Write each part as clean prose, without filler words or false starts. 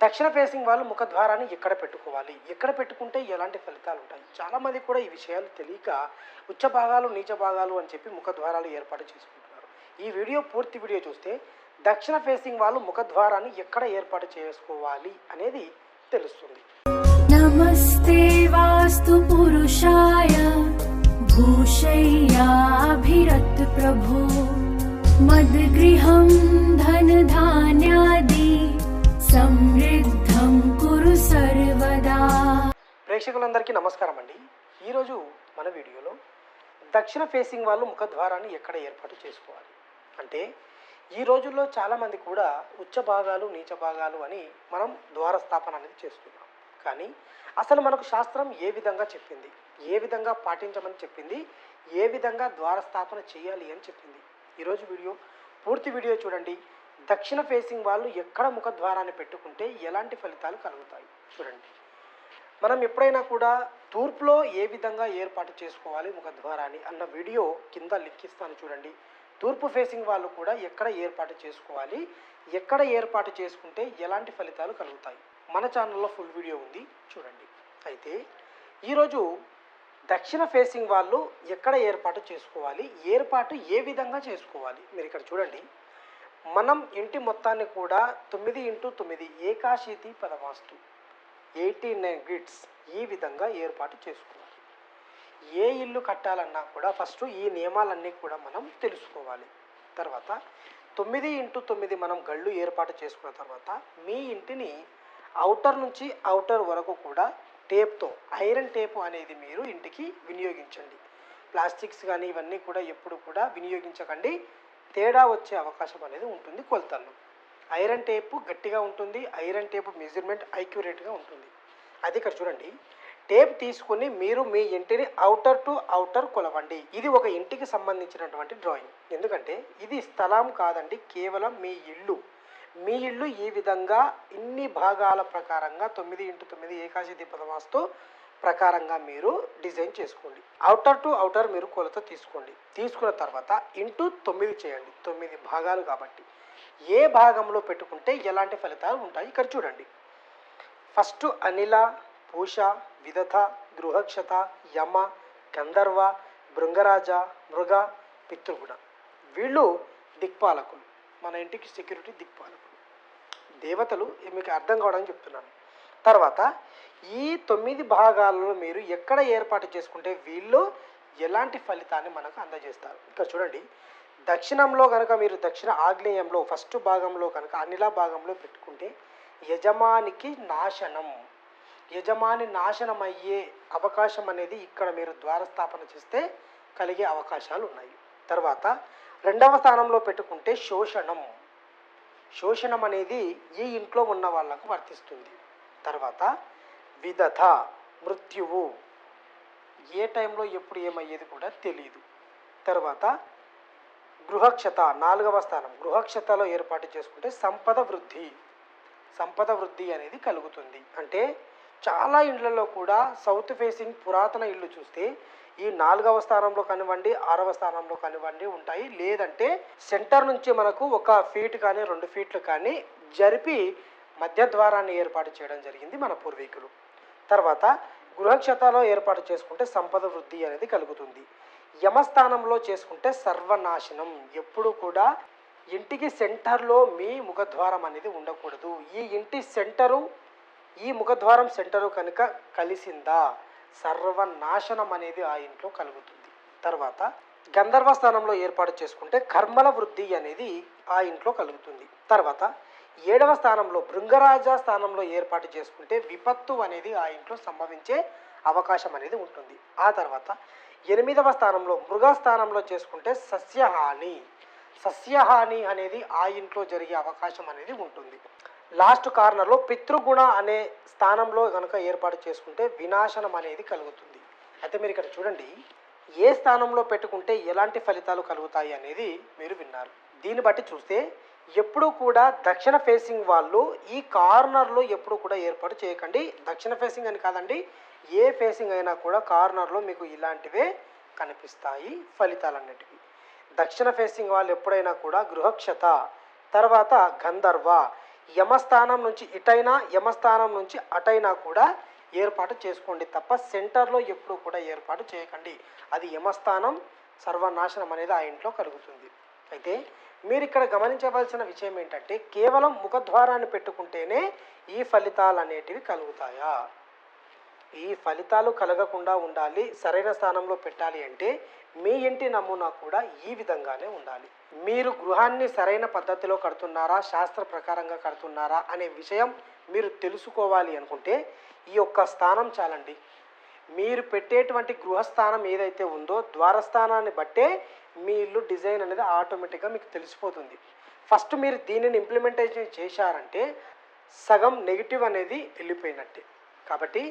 దక్షిణ ఫేసింగ్ వాళ్ళు ముఖద్వారాన్ని ఎక్కడ పెట్టుకోవాలి, ఎక్కడ పెట్టుకుంటే ఎలాంటి ఫలితాలు ఉంటాయి? చాలామంది కూడా ఈ విషయాలు తెలియక ఉచ్చ భాగాలు నీచ భాగాలు అని చెప్పి ముఖద్వారాలు ఏర్పాటు చేసుకుంటున్నారు. ఈ వీడియో పూర్తి వీడియో చూస్తే దక్షిణ ఫేసింగ్ వాళ్ళు ముఖద్వారాన్ని ఎక్కడ ఏర్పాటు చేసుకోవాలి అనేది తెలుస్తుంది. నమస్తే వాస్తు పురుషాయ భూషయ్యాభిరత్ ప్రభు మద్గృహం ధన ధాన్యాది సమృద్ధం కురు సర్వదా. ప్రేక్షకులందరికీ నమస్కారం అండి. ఈరోజు మన వీడియోలో దక్షిణ ఫేసింగ్ వాళ్ళు ముఖద్వారాన్ని ఎక్కడ ఏర్పాటు చేసుకోవాలి అంటే, ఈ రోజుల్లో చాలామంది కూడా ఉచ్చ భాగాలు నీచ భాగాలు అని మనం ద్వార స్థాపన అనేది చేస్తున్నాం. కానీ అసలు మనకు శాస్త్రం ఏ విధంగా చెప్పింది, ఏ విధంగా పాటించమని చెప్పింది, ఏ విధంగా ద్వార స్థాపన చేయాలి అని చెప్పింది. ఈరోజు పూర్తి వీడియో చూడండి. దక్షిణ ఫేసింగ్ వాళ్ళు ఎక్కడ ముఖద్వారాన్ని పెట్టుకుంటే ఎలాంటి ఫలితాలు కలుగుతాయి చూడండి. మనం ఎప్పుడైనా కూడా తూర్పులో ఏ విధంగా ఏర్పాటు చేసుకోవాలి ముఖద్వారాన్ని అన్న వీడియో కింద లింక్ ఇస్తాను చూడండి. తూర్పు ఫేసింగ్ వాళ్ళు కూడా ఎక్కడ ఏర్పాటు చేసుకోవాలి, ఎక్కడ ఏర్పాటు చేసుకుంటే ఎలాంటి ఫలితాలు కలుగుతాయి మన ఛానల్లో ఫుల్ వీడియో ఉంది చూడండి. అయితే ఈరోజు దక్షిణ ఫేసింగ్ వాళ్ళు ఎక్కడ ఏర్పాటు చేసుకోవాలి, ఏర్పాటు ఏ విధంగా చేసుకోవాలి మీరు ఇక్కడ చూడండి. మనం ఇంటి మొత్తాన్ని కూడా 9x9 ఏకాశీతి పదవాస్తు 89 గ్రిడ్స్ ఈ విధంగా ఏర్పాటు చేసుకోవాలి. ఏ ఇల్లు కట్టాలన్నా కూడా ఫస్ట్ ఈ నియమాలన్నీ కూడా మనం తెలుసుకోవాలి. తర్వాత 9x9 మనం గళ్ళు ఏర్పాటు చేసుకున్న తర్వాత మీ ఇంటిని అవుటర్ నుంచి అవుటర్ వరకు కూడా టేప్తో, ఐరన్ టేప్ అనేది మీరు ఇంటికి వినియోగించండి. ప్లాస్టిక్స్ కానీ ఇవన్నీ కూడా ఎప్పుడు కూడా వినియోగించకండి. తేడా వచ్చే అవకాశం అనేది ఉంటుంది కొలతల్లో. ఐరన్ టేపు గట్టిగా ఉంటుంది, ఐరన్ టేపు మెజర్మెంట్ యాక్యురేట్గా ఉంటుంది. అది ఇక్కడ చూడండి. టేప్ తీసుకుని మీరు మీ ఇంటిని అవుటర్ టు అవుటర్ కొలవండి. ఇది ఒక ఇంటికి సంబంధించినటువంటి డ్రాయింగ్. ఎందుకంటే ఇది స్థలం కాదండి, కేవలం మీ ఇల్లు. మీ ఇల్లు ఈ విధంగా ఇన్ని భాగాల ప్రకారంగా 9x9 ఏకాశీతి పదవాస్తు ప్రకారంగా మీరు డిజైన్ చేసుకోండి. అవుటర్ టు అవుటర్ మీరు కొలత తీసుకోండి. తీసుకున్న తర్వాత ఇంటూ 9 చేయండి. 9 భాగాలు కాబట్టి ఏ భాగంలో పెట్టుకుంటే ఎలాంటి ఫలితాలు ఉంటాయి ఇక్కడ చూడండి. ఫస్ట్ అనిల, పూష, విదథ, గృహక్షత, యమ, గంధర్వ, భృంగరాజ, మృగ, పితృగుణ. వీళ్ళు దిక్పాలకులు, మన ఇంటికి సెక్యూరిటీ దిక్పాలకులు, దేవతలు. మీకు అర్థం కావడానికి చెప్తున్నాను. తర్వాత ఈ 9 భాగాలలో మీరు ఎక్కడ ఏర్పాటు చేసుకుంటే వీళ్ళు ఎలాంటి ఫలితాన్ని మనకు అందజేస్తారు ఇక్కడ చూడండి. దక్షిణంలో కనుక మీరు దక్షిణ ఆగ్నేయంలో ఫస్ట్ భాగంలో కనుక అనిల భాగంలో పెట్టుకుంటే యజమానికి నాశనం, యజమాని నాశనం అయ్యే అవకాశం అనేది ఇక్కడ మీరు ద్వారస్థాపన చేస్తే కలిగే అవకాశాలు ఉన్నాయి. తర్వాత రెండవ స్థానంలో పెట్టుకుంటే శోషణం, శోషణం అనేది ఈ ఇంట్లో ఉన్న వాళ్ళకు వర్తిస్తుంది. తర్వాత విదథ, మృత్యువు, ఏ టైంలో ఎప్పుడు ఏమయ్యేది కూడా తెలియదు. తర్వాత గృహక్షత, 4వ స్థానం. గృహక్షతలో ఏర్పాటు చేసుకుంటే సంపద వృద్ధి, సంపద వృద్ధి అనేది కలుగుతుంది. అంటే చాలా ఇండ్లలో కూడా సౌత్ ఫేసింగ్ పురాతన ఇల్లు చూస్తే ఈ 4వ స్థానంలో కానివ్వండి, 6వ స్థానంలో కానివ్వండి ఉంటాయి. లేదంటే సెంటర్ నుంచి మనకు 1 ఫీట్ కానీ 2 ఫీట్లు కానీ జరిపి మధ్య ద్వారాన్ని ఏర్పాటు చేయడం జరిగింది మన పూర్వీకులు. తర్వాత గృహక్షతలో ఏర్పాటు చేసుకుంటే సంపద వృద్ధి అనేది కలుగుతుంది. యమస్థానంలో చేసుకుంటే సర్వనాశనం. ఎప్పుడు కూడా ఇంటికి సెంటర్లో మీ ముఖద్వారం అనేది ఉండకూడదు. ఈ ఇంటి సెంటరు, ఈ ముఖద్వారం సెంటరు కనుక కలిసిందా సర్వనాశనం అనేది ఆ ఇంట్లో కలుగుతుంది. తర్వాత గంధర్వ స్థానంలో ఏర్పాటు చేసుకుంటే కర్మల వృద్ధి అనేది ఆ ఇంట్లో కలుగుతుంది. తర్వాత 7వ స్థానంలో భృంగరాజ స్థానంలో ఏర్పాటు చేసుకుంటే విపత్తు అనేది ఆ ఇంట్లో సంభవించే అవకాశం అనేది ఉంటుంది. ఆ తర్వాత 8వ స్థానంలో మృగ స్థానంలో చేసుకుంటే సస్యహాని, సస్యహాని అనేది ఆ ఇంట్లో జరిగే అవకాశం అనేది ఉంటుంది. లాస్ట్ కార్నర్లో పితృగుణ అనే స్థానంలో కనుక ఏర్పాటు చేసుకుంటే వినాశనం అనేది కలుగుతుంది. అయితే మీరు ఇక్కడ చూడండి, ఏ స్థానంలో పెట్టుకుంటే ఎలాంటి ఫలితాలు కలుగుతాయి అనేది మీరు విన్నారు. దీన్ని బట్టి చూస్తే ఎప్పుడు కూడా దక్షిణ ఫేసింగ్ వాళ్ళు ఈ కార్నర్లో ఎప్పుడు కూడా ఏర్పాటు చేయకండి. దక్షిణ ఫేసింగ్ అని కాదండి, ఏ ఫేసింగ్ అయినా కూడా కార్నర్లో మీకు ఇలాంటివే కనిపిస్తాయి ఫలితాలన్నిటికీ. దక్షిణ ఫేసింగ్ వాళ్ళు ఎప్పుడైనా కూడా గృహక్షత, తర్వాత గంధర్వ యమస్థానం నుంచి ఇటైనా యమస్థానం నుంచి అటైనా కూడా ఏర్పాటు చేసుకోండి తప్ప సెంటర్లో ఎప్పుడు కూడా ఏర్పాటు చేయకండి. అది యమస్థానం, సర్వనాశనం అనేది ఆ ఇంట్లో కలుగుతుంది. అయితే మీరు ఇక్కడ గమనించవలసిన విషయం ఏంటంటే కేవలం ముఖద్వారాన్ని పెట్టుకుంటేనే ఈ ఫలితాలు అనేటివి కలుగుతాయా? ఈ ఫలితాలు కలగకుండా ఉండాలి, సరైన స్థానంలో పెట్టాలి అంటే మీ ఇంటి నమూనా కూడా ఈ విధంగానే ఉండాలి. మీరు గృహాన్ని సరైన పద్ధతిలో కడుతున్నారా, శాస్త్ర ప్రకారంగా కడుతున్నారా అనే విషయం మీరు తెలుసుకోవాలి అనుకుంటే ఈ యొక్క స్థానం చాలండి. మీరు పెట్టేటువంటి గృహస్థానం ఏదైతే ఉందో ద్వారస్థానాన్ని బట్టే మీ ఇల్లు డిజైన్ అనేది ఆటోమేటిక్గా మీకు తెలిసిపోతుంది. ఫస్ట్ మీరు దీనిని ఇంప్లిమెంటేషన్ చేశారంటే సగం నెగిటివ్ అనేది వెళ్ళిపోయినట్టే. కాబట్టి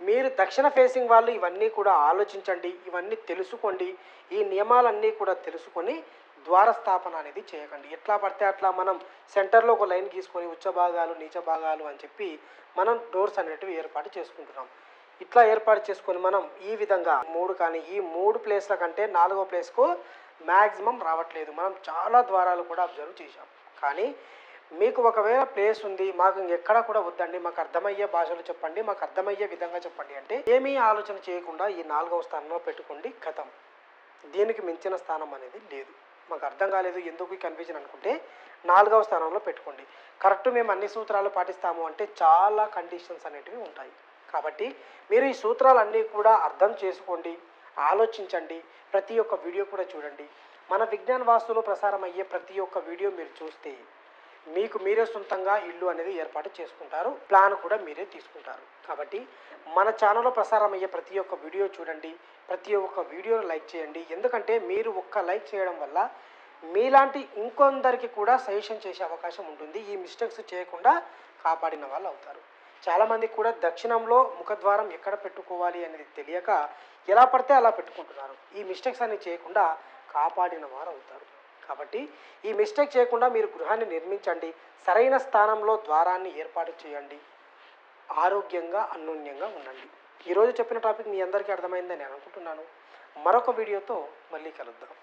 మీరు దక్షిణ ఫేసింగ్ వాళ్ళు ఇవన్నీ కూడా ఆలోచించండి, ఇవన్నీ తెలుసుకోండి. ఈ నియమాలన్నీ కూడా తెలుసుకొని ద్వారస్థాపన అనేది చేయకండి. ఎట్లా పడితే అట్లా మనం సెంటర్లో ఒక లైన్ గీసుకొని ఉచ్చ భాగాలు నీచ భాగాలు అని చెప్పి మనం డోర్స్ అనేటివి ఏర్పాటు చేసుకుంటున్నాం. ఇట్లా ఏర్పాటు చేసుకొని మనం ఈ విధంగా 3 కానీ ఈ 3 ప్లేస్ల కంటే 4వ ప్లేస్కు మ్యాక్సిమం రావట్లేదు. మనం చాలా ద్వారాలు కూడా అబ్జర్వ్ చేశాం. కానీ మీకు ఒకవేళ ప్లేస్ ఉంది, మాకు ఎక్కడా కూడా వద్దండి, మాకు అర్థమయ్యే భాషలు చెప్పండి, మాకు అర్థమయ్యే విధంగా చెప్పండి అంటే ఏమీ ఆలోచన చేయకుండా ఈ 4వ స్థానంలో పెట్టుకోండి, కథం. దీనికి మించిన స్థానం అనేది లేదు. మాకు అర్థం కాలేదు, ఎందుకు కన్ఫ్యూజన్ అనుకుంటే 4వ స్థానంలో పెట్టుకోండి. కరెక్ట్ మేము అన్ని సూత్రాలు పాటిస్తాము అంటే చాలా కండిషన్స్ అనేటివి ఉంటాయి. కాబట్టి మీరు ఈ సూత్రాలన్నీ కూడా అర్థం చేసుకోండి, ఆలోచించండి. ప్రతి ఒక్క వీడియో కూడా చూడండి. మన విజ్ఞాన వాస్తులో ప్రసారం అయ్యే ప్రతి ఒక్క వీడియో మీరు చూస్తే మీకు మీరే సొంతంగా ఇల్లు అనేది ఏర్పాటు చేసుకుంటారు, ప్లాన్ కూడా మీరే తీసుకుంటారు. కాబట్టి మన ఛానల్లో ప్రసారం అయ్యే ప్రతి ఒక్క వీడియో చూడండి, ప్రతి ఒక్క వీడియోను లైక్ చేయండి. ఎందుకంటే మీరు ఒక్క లైక్ చేయడం వల్ల మీలాంటి ఇంకొందరికి కూడా సజెషన్ చేసే అవకాశం ఉంటుంది. ఈ మిస్టేక్స్ చేయకుండా కాపాడిన వాళ్ళు అవుతారు. చాలామంది కూడా దక్షిణంలో ముఖద్వారం ఎక్కడ పెట్టుకోవాలి అనేది తెలియక ఎలా పడితే అలా పెట్టుకుంటున్నారు. ఈ మిస్టేక్స్ అన్ని చేయకుండా కాపాడిన వారు అవుతారు. కాబట్టి ఈ మిస్టేక్ చేయకుండా మీరు గృహాన్ని నిర్మించండి, సరైన స్థానంలో ద్వారాన్ని ఏర్పాటు చేయండి, ఆరోగ్యంగా అన్యోన్యంగా ఉండండి. ఈరోజు చెప్పిన టాపిక్ మీ అందరికీ అర్థమైందని నేను అనుకుంటున్నాను. మరొక వీడియోతో మళ్ళీ కలుద్దాం.